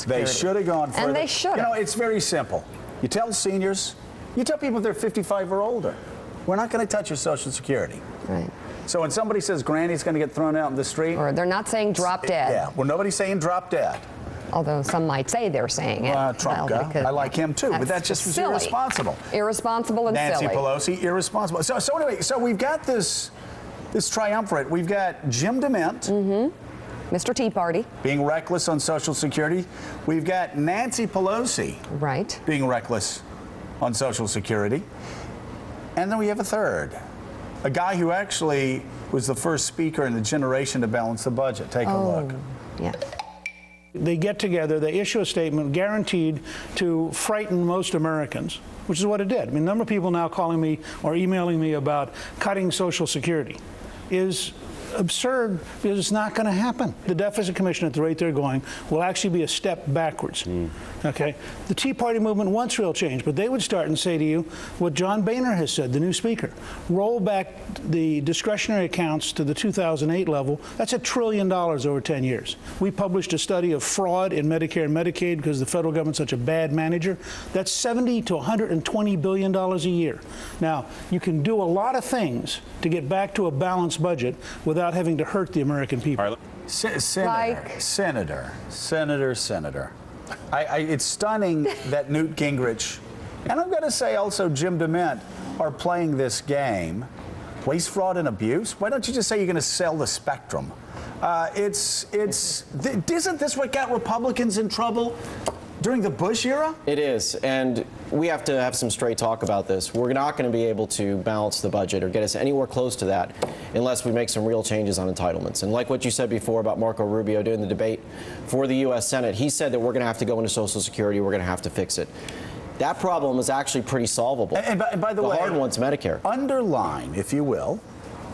Security. They should have gone further. And they should have. You know, it's very simple. You tell seniors, you tell people they're 55 or older, we're not going to touch your Social Security. Right. So when somebody says Granny's going to get thrown out in the street. Or they're not saying drop dead. Yeah, well, nobody's saying drop dead. Although some might say they're saying it. Trump guy. I like him too, but that just was silly. Irresponsible. Irresponsible and Nancy silly. Pelosi, irresponsible. So anyway, so we've got this triumvirate. We've got Jim DeMint. Mr. Tea Party. Being reckless on Social Security. We've got Nancy Pelosi. Right. Being reckless on Social Security. And then we have a third. A guy who actually was the first speaker in the generation to balance the budget. Take a look. Yeah. They get together, they issue a statement guaranteed to frighten most Americans, which is what it did. I mean, a number of people now calling me or emailing me about cutting Social Security is absurd because it's not going to happen. The deficit commission at the rate they're going will actually be a step backwards. Okay? The Tea Party movement wants real change, but they would start and say to you what John Boehner has said, the new speaker. Roll back the discretionary accounts to the 2008 level. That's $1 trillion over 10 years. We published a study of fraud in Medicare and Medicaid because the federal government's such a bad manager. That's $70 to $120 billion a year. Now, you can do a lot of things to get back to a balanced budget without having to hurt the American people. Senator. It's stunning that Newt Gingrich, and I'm going to say also Jim DeMint, are playing this game. Waste, fraud, and abuse? Why don't you just say you're going to sell the spectrum? Isn't this what got Republicans in trouble during the Bush era? It is, and we have to have some straight talk about this. We're not going to be able to balance the budget or get us anywhere close to that unless we make some real changes on entitlements. And like what you said before about Marco Rubio doing the debate for the U.S. Senate, he said that we're going to have to go into Social Security, we're going to have to fix it. That problem is actually pretty solvable. And by the way, hard one's Medicare. Underline, if you will,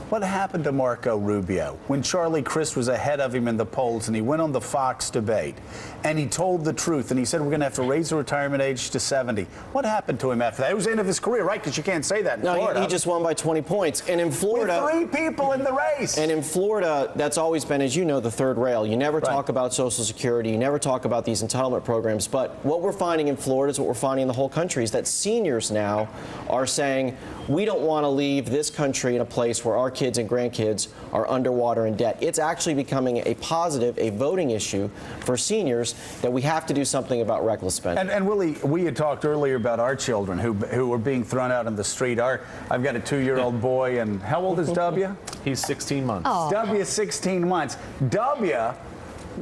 what happened to Marco Rubio when Charlie Crist was ahead of him in the polls and he went on the Fox debate and he told the truth and he said we're going to have to raise the retirement age to 70. What happened to him after that? It was the end of his career, right? Because you can't say that in Florida. He just won by 20 points. And in Florida... With 3 people in the race. And in Florida, that's always been, as you know, the third rail. You never talk about Social Security. You never talk about these entitlement programs. But what we're finding in Florida is what we're finding in the whole country is that seniors now are saying, we don't want to leave this country in a place where our kids and grandkids are underwater in debt. It's actually becoming a positive, a voting issue for seniors that we have to do something about reckless spending. And Willie, we had talked earlier about our children who were being thrown out in the street. I've got a 2-year-old boy, and how old is W? He's 16 months. Oh. W is 16 months. W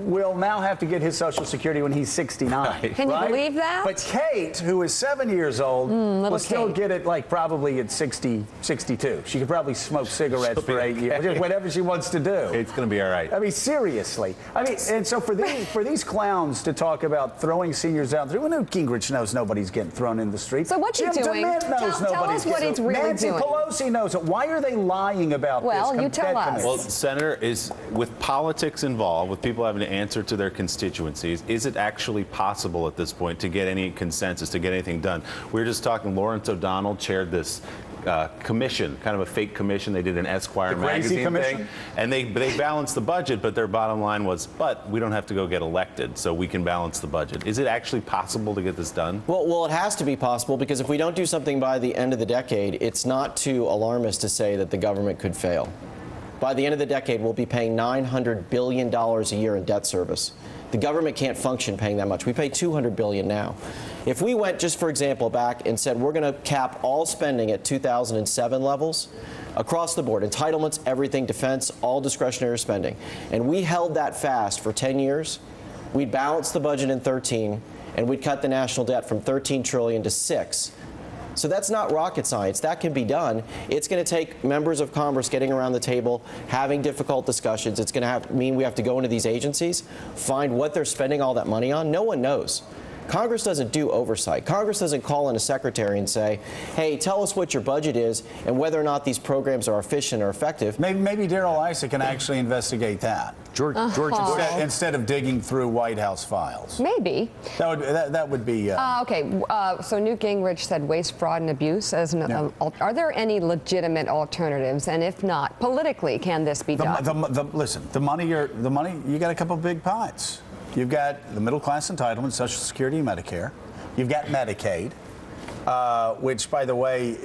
will now have to get his Social Security when he's 69. Can you believe that? But Kate, who is 7 years old, will still Kate. get it like probably at 60, 62. She could probably smoke cigarettes for 8 years, just whatever she wants to do. It's going to be all right. I mean, seriously. I mean, and so for these clowns to talk about throwing seniors out, well, Newt Gingrich knows nobody's getting thrown in the street. So what's he Jim doing? DeMint knows Tell nobody's us what getting he's really Nancy doing. Pelosi knows it. Why are they lying about Well, this? you tell us. Well, Senator, is with politics involved, with people having to answer to their constituencies, is it actually possible at this point to get any consensus, to get anything done? We were just talking, Lawrence O'Donnell chaired this commission, kind of a fake commission. They did an Esquire magazine thing, and they balanced the budget, but their bottom line was, but we don't have to go get elected, so we can balance the budget. Is it actually possible to get this done? Well, it has to be possible because if we don't do something by the end of the decade, it's not too alarmist to say that the government could fail. By the end of the decade, we'll be paying $900 billion a year in debt service. The government can't function paying that much. We pay $200 billion now. If we went, just for example, back and said we're going to cap all spending at 2007 levels, across the board, entitlements, everything, defense, all discretionary spending, and we held that fast for 10 years, we'd balance the budget in 13, and we'd cut the national debt from $13 trillion to $6. So that's not rocket science. That can be done. It's going to take members of Congress getting around the table, having difficult discussions. It's going to mean we have to go into these agencies, find what they're spending all that money on. No one knows. Congress doesn't do oversight. Congress doesn't call in a secretary and say, hey, tell us what your budget is and whether or not these programs are efficient or effective. Maybe Darrell Issa can actually investigate that. George Instead of digging through White House files. Maybe. That would be. Okay, so Newt Gingrich said waste, fraud, and abuse. Are there any legitimate alternatives? And if not, politically, can this be done? Listen, the money. You got a couple big pots. You've got the middle class entitlement, Social Security and Medicare. You've got Medicaid, which, by the way,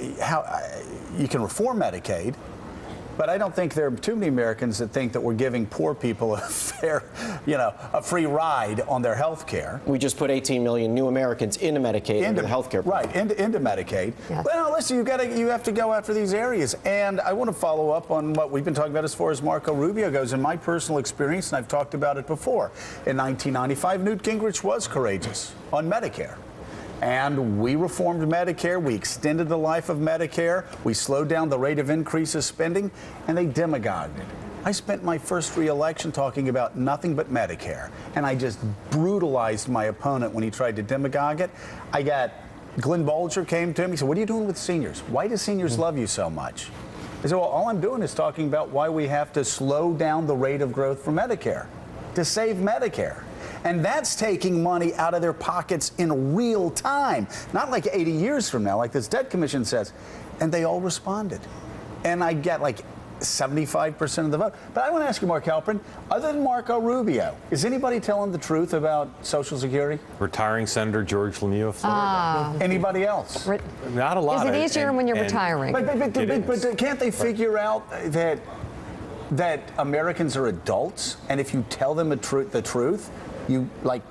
you can reform Medicaid, but I don't think there are too many Americans that think that we're giving poor people a fair, a free ride on their health care. We just put 18 million new Americans into Medicaid, into the health care plan. Right, into Medicaid. Yes. Well, listen, you have to go after these areas. And I want to follow up on what we've been talking about as far as Marco Rubio goes. In my personal experience, and I've talked about it before, in 1995, Newt Gingrich was courageous on Medicare. And we reformed Medicare, we extended the life of Medicare, we slowed down the rate of increase of spending, and they demagogued it. I spent my first re-election talking about nothing but Medicare, and I just brutalized my opponent when he tried to demagogue it. Glenn Bolger came to me and said, "What are you doing with seniors? Why do seniors love you so much?" I said, "Well, all I'm doing is talking about why we have to slow down the rate of growth for Medicare, to save Medicare." And that's taking money out of their pockets in real time, not like 80 years from now, like this debt commission says. And they all responded. And I get like 75% of the vote. But I want to ask you, Mark Halperin, other than Marco Rubio, is anybody telling the truth about Social Security? Retiring Senator George LeMieux of Florida. Anybody else? Not a lot. Is it easier when you're retiring? But can't they figure out that Americans are adults, and if you tell them the truth, you, like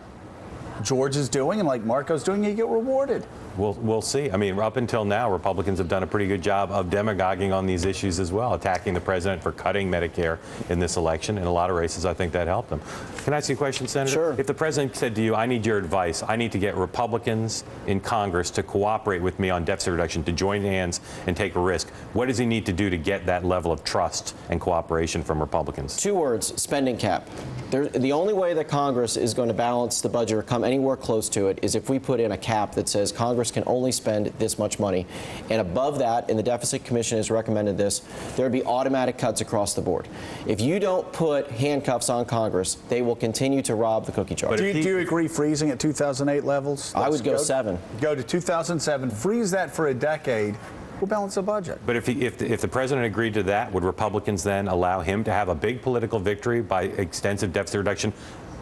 George is doing and like Marco's doing, you get rewarded? We'll see. I mean, up until now, Republicans have done a pretty good job of demagoguing on these issues as well, attacking the president for cutting Medicare in this election. In a lot of races, I think that helped them. Can I ask you a question, Senator? Sure. If the president said to you, "I need your advice. I need to get Republicans in Congress to cooperate with me on deficit reduction, to join hands and take a risk," what does he need to do to get that level of trust and cooperation from Republicans? 2 words: spending cap. The only way that Congress is going to balance the budget or come anywhere close to it is if we put in a cap that says Congress can only spend this much money. And above that, and the Deficit Commission has recommended this, there would be automatic cuts across the board. If you don't put handcuffs on Congress, they will continue to rob the cookie jar. Do you agree freezing at 2008 levels? I would go 7. Go to 2007, freeze that for a decade. We'll balance the budget. But if the president agreed to that, would Republicans then allow him to have a big political victory by extensive deficit reduction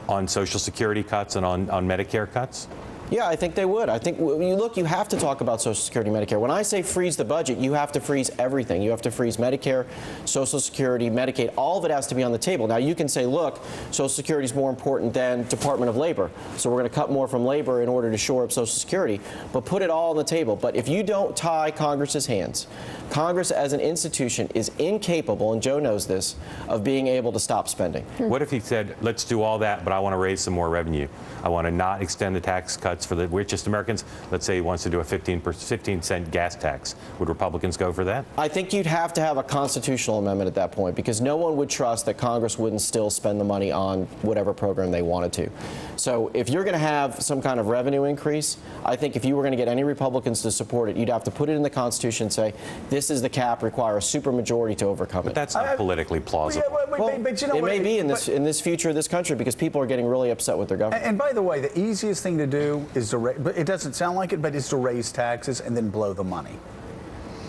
on Social Security cuts and on Medicare cuts? Yeah, I think they would. I think when you look, you have to talk about Social Security, Medicare. When I say freeze the budget, you have to freeze everything. You have to freeze Medicare, Social Security, Medicaid. All of it has to be on the table. Now, you can say, look, Social Security is more important than Department of Labor, so we're going to cut more from labor in order to shore up Social Security, but put it all on the table. But if you don't tie Congress's hands, Congress as an institution is incapable, and Joe knows this, of being able to stop spending. What if he said, let's do all that, but I want to raise some more revenue? I want to not extend the tax cuts for the richest Americans. Let's say he wants to do a 15-cent gas tax. Would Republicans go for that? I think you'd have to have a constitutional amendment at that point, because no one would trust that Congress wouldn't still spend the money on whatever program they wanted to. So if you're going to have some kind of revenue increase, I think if you were going to get any Republicans to support it, you'd have to put it in the Constitution and say, this is the cap, require a supermajority to overcome it. But that's not politically plausible. But you know it what, may be in this future of this country, because people are getting really upset with their government. And by the way, the easiest thing to do is to but it doesn't sound like it, but it's to raise taxes and then blow the money.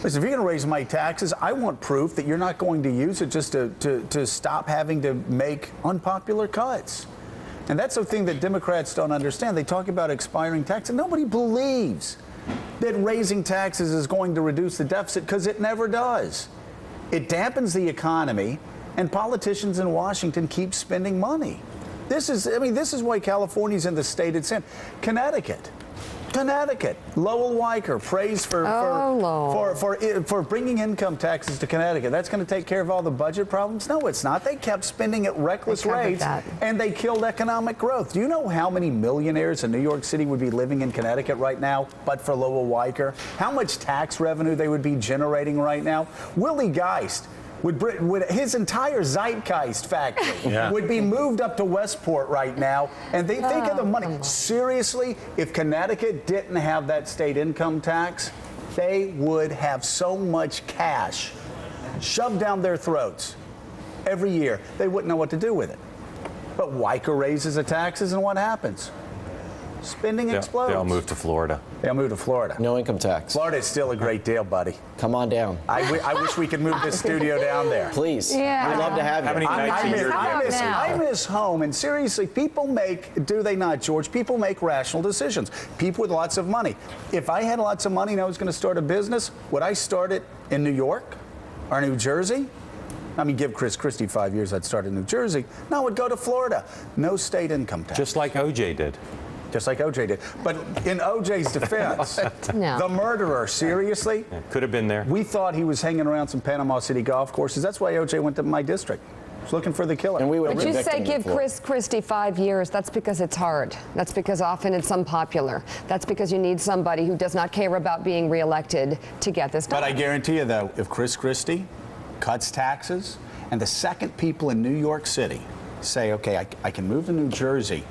Listen, if you're going to raise my taxes, I want proof that you're not going to use it just to stop having to make unpopular cuts. And that's the thing that Democrats don't understand. They talk about expiring taxes. Nobody believes that raising taxes is going to reduce the deficit, because it never does. It dampens the economy, and politicians in Washington keep spending money. This is why California's in the state it's in. Connecticut, Lowell Weicker praised for bringing income taxes to Connecticut. That's going to take care of all the budget problems? No, it's not. They kept spending at reckless rates, and they killed economic growth. Do you know how many millionaires in New York City would be living in Connecticut right now, but for Lowell Weicker? How much tax revenue they would be generating right now? Willie Geist would his entire Zeitgeist factory would be moved up to Westport right now, and they think of the money. Seriously, if Connecticut didn't have that state income tax, they would have so much cash shoved down their throats every year, they wouldn't know what to do with it. But Weicker raises the taxes, and what happens? spending explodes. They'll move to Florida. They'll move to Florida. No income tax. Florida is still a great deal, buddy. Come on down. I wish we could move this studio down there. Please. Yeah. We'd love to have you. How many nights a year? I miss home, and seriously, people make, do they not, George? People make rational decisions. People with lots of money. If I had lots of money and I was going to start a business, would I start it in New York or New Jersey? I mean, give Chris Christie 5 years, I'd start in New Jersey. No, I would go to Florida. No state income tax. Just like OJ did. Just like OJ did. But in OJ's defense, No. the murderer, seriously? Yeah, could have been there. We thought he was hanging around some Panama City golf courses. That's why OJ went to my district. He's looking for the killer. And we would But you convict say him give before. Chris Christie 5 years. That's because it's hard. That's because often it's unpopular. That's because you need somebody who does not care about being reelected to get this done. But I guarantee you, though, if Chris Christie cuts taxes, and the second people in New York City say, okay, I can move to New Jersey,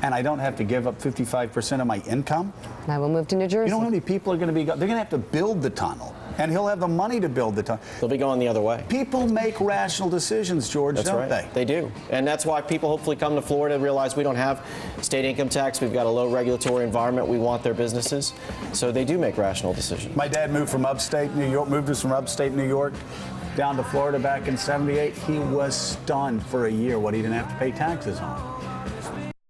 and I don't have to give up 55% of my income, I will move to New Jersey. you know how many people are going to be, they're going to have to build the tunnel, and he'll have the money to build the tunnel. They'll be going the other way. People make rational decisions, George, That's don't right. they? They do. And that's why people hopefully come to Florida and realize we don't have state income tax. We've got a low regulatory environment. We want their businesses. So they do make rational decisions. My dad moved from upstate New York, moved us from upstate New York down to Florida back in '78. He was stunned for a year what he didn't have to pay taxes on.